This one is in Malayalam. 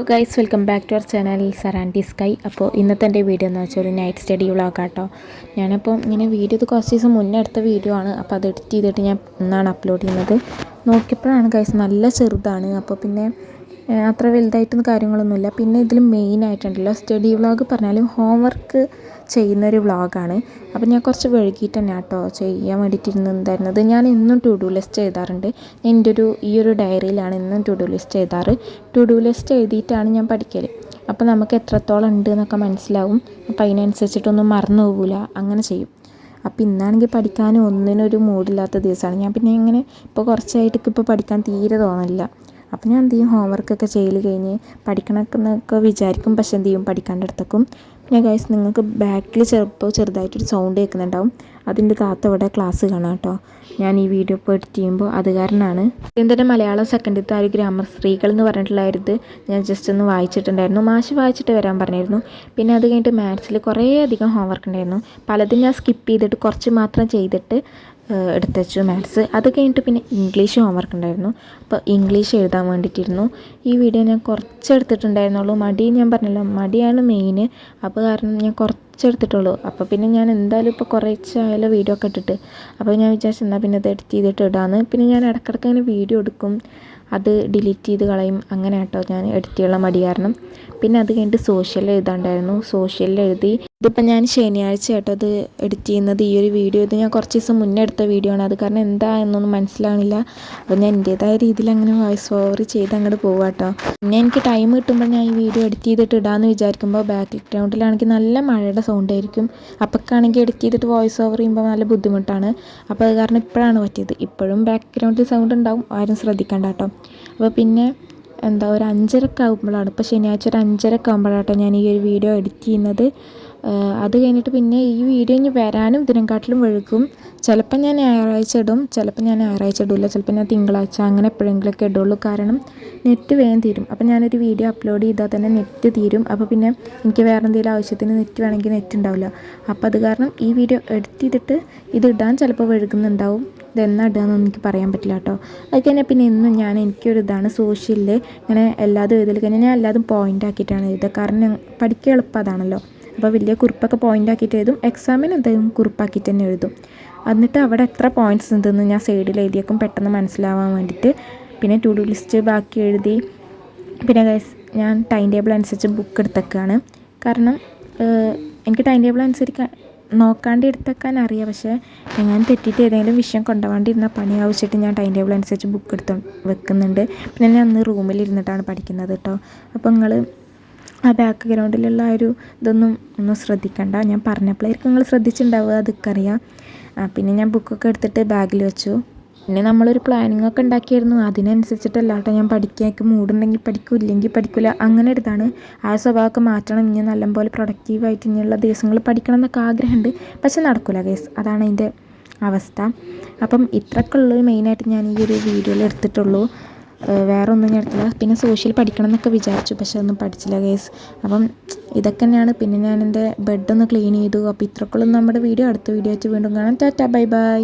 Guys welcome back to our channel സറാൻറ്റി സ്കൈ. അപ്പോൾ ഇന്നത്തെ എൻ്റെ വീഡിയോ എന്ന് വെച്ചാൽ ഒരു നൈറ്റ് സ്റ്റഡി വ്ളോഗ് കേട്ടോ. ഞാനപ്പോൾ ഇങ്ങനെ വീഡിയോ ഇത് കുറച്ച് ദിവസം മുന്നേ എടുത്ത വീഡിയോ ആണ്. അപ്പോൾ അത് എഡിറ്റ് ചെയ്തിട്ട് ഞാൻ ഇന്നാണ് അപ്ലോഡ് ചെയ്യുന്നത്. നോക്കിയപ്പോഴാണ് ഗൈസ് നല്ല ചെറുതാണ്. അപ്പോൾ പിന്നെ അത്ര വലുതായിട്ടൊന്നും കാര്യങ്ങളൊന്നുമില്ല. പിന്നെ ഇതിൽ മെയിനായിട്ടുണ്ടല്ലോ സ്റ്റഡി വ്ളോഗ് പറഞ്ഞാലും ഹോംവർക്ക് ചെയ്യുന്നൊരു വ്ളോഗാണ്. അപ്പോൾ ഞാൻ കുറച്ച് വൈകിട്ട് തന്നെ കേട്ടോ ചെയ്യാൻ വേണ്ടിയിട്ടിരുന്നുണ്ടായിരുന്നത്. ഞാൻ എന്നും ടു ഡു ലിസ്റ്റ് എഴുതാറുണ്ട്. എൻ്റെ ഈ ഒരു ഡയറിയിലാണ് എന്നും ടു ഡു ലിസ്റ്റ് എഴുതാറ്. ടു ഡു ലിസ്റ്റ് എഴുതിയിട്ടാണ് ഞാൻ പഠിക്കൽ. അപ്പോൾ നമുക്ക് എത്രത്തോളം ഉണ്ട് എന്നൊക്കെ മനസ്സിലാവും. അപ്പോൾ അതിനനുസരിച്ചിട്ടൊന്നും മറന്നു പോകില്ല, അങ്ങനെ ചെയ്യും. അപ്പോൾ ഇന്നാണെങ്കിൽ പഠിക്കാനും ഒന്നിനൊരു മൂഡില്ലാത്ത ദിവസമാണ്. ഞാൻ പിന്നെ ഇങ്ങനെ ഇപ്പോൾ കുറച്ചായിട്ട് ഇപ്പോൾ പഠിക്കാൻ തീരെ തോന്നില്ല. അപ്പോൾ ഞാൻ എന്ത് ചെയ്യും, ഹോംവർക്കൊക്കെ ചെയ്യൽ കഴിഞ്ഞ് പഠിക്കണമെന്നൊക്കെ വിചാരിക്കും. പക്ഷെ എന്ത് ചെയ്യും, പഠിക്കാണ്ട് അടുത്തേക്കും. പിന്നെ ഗൈസ് നിങ്ങൾക്ക് ബാക്കിൽ ചെറുതായിട്ടൊരു സൗണ്ട് കേൾക്കുന്നുണ്ടാവും. അതിൻ്റെ താത്ത ഇവിടെ ക്ലാസ് കാണാം കേട്ടോ. ഞാൻ ഈ വീഡിയോ ഇപ്പോൾ എഡിറ്റ് ചെയ്യുമ്പോൾ അത് കാരണമാണ്. തന്നെ മലയാളം സെക്കൻഡത്തെ ആ ഒരു ഗ്രാമർ സ്ത്രീകൾ എന്ന് പറഞ്ഞിട്ടുള്ളായത് ഞാൻ ജസ്റ്റ് ഒന്ന് വായിച്ചിട്ടുണ്ടായിരുന്നു. മാഷ് വായിച്ചിട്ട് വരാൻ പറഞ്ഞായിരുന്നു. പിന്നെ അത് കഴിഞ്ഞിട്ട് മാത്സിൽ കുറേ അധികം ഹോംവർക്ക് ഉണ്ടായിരുന്നു. പലതും ഞാൻ സ്കിപ്പ് ചെയ്തിട്ട് കുറച്ച് മാത്രം ചെയ്തിട്ട് എടുത്ത് വെച്ചു മാത്സ്. അത് കഴിഞ്ഞിട്ട് പിന്നെ ഇംഗ്ലീഷ് ഹോംവർക്ക് ഉണ്ടായിരുന്നു. അപ്പോൾ ഇംഗ്ലീഷ് എഴുതാൻ വേണ്ടിയിട്ടിരുന്നു. ഈ വീഡിയോ ഞാൻ കുറച്ചെടുത്തിട്ടുണ്ടായിരുന്നുള്ളൂ. മടി ഞാൻ പറഞ്ഞല്ലോ, മടിയാണ് മെയിൻ. അപ്പോൾ കാരണം ഞാൻ കുറച്ചെടുത്തിട്ടുള്ളൂ. അപ്പോൾ പിന്നെ ഞാൻ എന്തായാലും ഇപ്പോൾ കുറച്ചായാലും വീഡിയോ ഒക്കെ ഇട്ടിട്ട്, അപ്പോൾ ഞാൻ വിചാരിച്ചു എന്നാൽ പിന്നെ അത് എഡിറ്റ് ചെയ്തിട്ട് ഇടാമെന്ന്. പിന്നെ ഞാൻ ഇടയ്ക്കിടയ്ക്ക് അങ്ങനെ വീഡിയോ എടുക്കും, അത് ഡിലീറ്റ് ചെയ്ത് കളയും. അങ്ങനെ കേട്ടോ ഞാൻ എഡിറ്റ് ചെയ്യാനുള്ള മടി കാരണം. പിന്നെ അത് കഴിഞ്ഞിട്ട് സോഷ്യൽ എഴുതാണ്ടായിരുന്നു. സോഷ്യലിൽ എഴുതി. ഇതിപ്പോൾ ഞാൻ ശനിയാഴ്ച കേട്ടോ അത് എഡിറ്റ് ചെയ്യുന്നത്. ഈ ഒരു വീഡിയോ ഇത് ഞാൻ കുറച്ച് ദിവസം മുന്നേ എടുത്ത വീഡിയോ ആണ്. അത് കാരണം എന്താ എന്നൊന്നും മനസ്സിലാവണില്ല. അപ്പോൾ ഞാൻ എൻ്റേതായ രീതിയിൽ അങ്ങനെ വോയിസ് ഓവർ ചെയ്ത് അങ്ങോട്ട് പോവാം കേട്ടോ. പിന്നെ എനിക്ക് ടൈം കിട്ടുമ്പോൾ ഞാൻ ഈ വീഡിയോ എഡിറ്റ് ചെയ്തിട്ട് ഇടാമെന്ന് വിചാരിക്കുമ്പോൾ ബാക്ക്ഗ്രൗണ്ടിലാണെങ്കിൽ നല്ല മഴയുടെ സൗണ്ട് ആയിരിക്കും. അപ്പോഴാണെങ്കിൽ എഡിറ്റ് ചെയ്തിട്ട് വോയിസ് ഓവർ ചെയ്യുമ്പോൾ നല്ല ബുദ്ധിമുട്ടാണ്. അപ്പോൾ അത് കാരണം ഇപ്പോഴാണ് പറ്റിയത്. ഇപ്പോഴും ബാക്ക്ഗ്രൗണ്ടിൽ സൗണ്ട് ഉണ്ടാവും, ആരും ശ്രദ്ധിക്കണ്ട കേട്ടോ. അപ്പോൾ പിന്നെ എന്താ ഒരു 5:30 ആകുമ്പോഴാണ്, ഇപ്പോൾ ശനിയാഴ്ച ഒരു 5:30 ആകുമ്പോഴാട്ടോ ഞാൻ ഈ ഒരു വീഡിയോ എഡിറ്റ് ചെയ്യുന്നത്. അത് കഴിഞ്ഞിട്ട് പിന്നെ ഈ വീഡിയോ ഇനി വരാനും ഇതിനെക്കാട്ടിലും വഴുകും. ചിലപ്പോൾ ഞാൻ ഞായറാഴ്ച ഇടും, ചിലപ്പോൾ ഞാൻ ഞായറാഴ്ച ഇടില്ല, ചിലപ്പോൾ ഞാൻ തിങ്കളാഴ്ച അങ്ങനെ എപ്പോഴെങ്കിലുമൊക്കെ ഇടുള്ളൂ. കാരണം നെറ്റ് വേഗം തീരും. അപ്പോൾ ഞാനൊരു വീഡിയോ അപ്ലോഡ് ചെയ്താൽ തന്നെ നെറ്റ് തീരും. അപ്പോൾ പിന്നെ എനിക്ക് വേറെ എന്തെങ്കിലും ആവശ്യത്തിന് നെറ്റ് വേണമെങ്കിൽ നെറ്റ് ഉണ്ടാവില്ല. അപ്പോൾ അത് കാരണം ഈ വീഡിയോ എഡിറ്റ് ചെയ്തിട്ട് ഇത് ഇടാൻ ചിലപ്പോൾ വഴുകുന്നുണ്ടാവും. ഇതെന്നാ ഇടുകയെന്നൊന്നും എനിക്ക് പറയാൻ പറ്റില്ല കേട്ടോ. അത് കഴിഞ്ഞാൽ പിന്നെ എന്നും എനിക്കൊരു ഇതാണ് സോഷ്യലിൽ ഇങ്ങനെ എല്ലാതും എഴുതൽ കഴിഞ്ഞാൽ ഞാൻ എല്ലാതും പോയിൻ്റ് ആക്കിയിട്ടാണ് എഴുതുക. കാരണം പഠിക്കുക എളുപ്പം അതാണല്ലോ. അപ്പോൾ വലിയ കുറിപ്പൊക്കെ പോയിൻ്റ് ആക്കിയിട്ട് എഴുതും. എക്സാമിന് എന്തായാലും കുറിപ്പാക്കിയിട്ട് തന്നെ എഴുതും. എന്നിട്ട് അവിടെ എത്ര പോയിൻറ്റ്സ് ഉണ്ടെന്ന് ഞാൻ സൈഡിൽ എഴുതിയേക്കും പെട്ടെന്ന് മനസ്സിലാവാൻ വേണ്ടിയിട്ട്. പിന്നെ ടു ഡു ലിസ്റ്റ് ബാക്കി എഴുതി. പിന്നെ ഗൈസ് ഞാൻ ടൈം ടേബിൾ അനുസരിച്ച് ബുക്ക് എടുത്തേക്കാണ്. കാരണം എനിക്ക് ടൈം ടേബിൾ അനുസരിച്ച് നോക്കാണ്ട് എടുത്തേക്കാൻ അറിയാം. പക്ഷേ ഞാൻ തെറ്റിയിട്ട് ഏതെങ്കിലും വിഷയം കൊണ്ടുപോകാണ്ടിരുന്ന പണി ആവശ്യമായിട്ട് ഞാൻ ടൈം ടേബിൾ അനുസരിച്ച് ബുക്ക് എടുത്ത് വെക്കുന്നുണ്ട്. പിന്നെ ഞാൻ അന്ന് റൂമിലിരുന്നിട്ടാണ് പഠിക്കുന്നത് കേട്ടോ. അപ്പോൾ നിങ്ങൾ ആ ബാക്ക്ഗ്രൗണ്ടിലുള്ള ആ ഒരു ഒന്നും ശ്രദ്ധിക്കണ്ട. ഞാൻ പറഞ്ഞപ്പോഴായിരിക്കും നിങ്ങൾ ശ്രദ്ധിച്ചിട്ടുണ്ടാവുക, അതൊക്കെ അറിയാം. പിന്നെ ഞാൻ ബുക്കൊക്കെ എടുത്തിട്ട് ബാഗിൽ വെച്ചു. പിന്നെ നമ്മളൊരു പ്ലാനിങ് ഒക്കെ ഉണ്ടാക്കിയായിരുന്നു. അതിനനുസരിച്ചിട്ടല്ല കേട്ടോ ഞാൻ പഠിക്കാനൊക്കെ മൂടുണ്ടെങ്കിൽ പഠിക്കും, ഇല്ലെങ്കിൽ പഠിക്കില്ല, അങ്ങനെ എടുത്താണ്. ആ സ്വഭാവമൊക്കെ മാറ്റണം. ഇനി നല്ലപോലെ പ്രൊഡക്റ്റീവായിട്ട് ഇനിയുള്ള ദിവസങ്ങൾ പഠിക്കണം എന്നൊക്കെ ആഗ്രഹമുണ്ട്. പക്ഷെ നടക്കില്ല ഗൈസ്, അതാണ് അതിൻ്റെ അവസ്ഥ. അപ്പം ഇത്രയൊക്കെ ഉള്ളൊരു മെയിനായിട്ട് ഞാൻ ഈ ഒരു വീഡിയോയിൽ എടുത്തിട്ടുള്ളൂ. വേറെ ഒന്നും ഞാൻ എടുത്തില്ല. പിന്നെ സോഷ്യൽ പഠിക്കണം എന്നൊക്കെ വിചാരിച്ചു, പക്ഷെ ഒന്നും പഠിച്ചില്ല ഗൈസ്. അപ്പം ഇതൊക്കെ തന്നെയാണ്. പിന്നെ ഞാൻ എൻ്റെ ബെഡൊന്ന് ക്ലീൻ ചെയ്തു. അപ്പോൾ ഇത്രയൊക്കെ ഉള്ളൂ നമ്മുടെ വീഡിയോ. അടുത്ത വീഡിയോ ആയിട്ട് വീണ്ടും കാണാം. Tata, bye bye.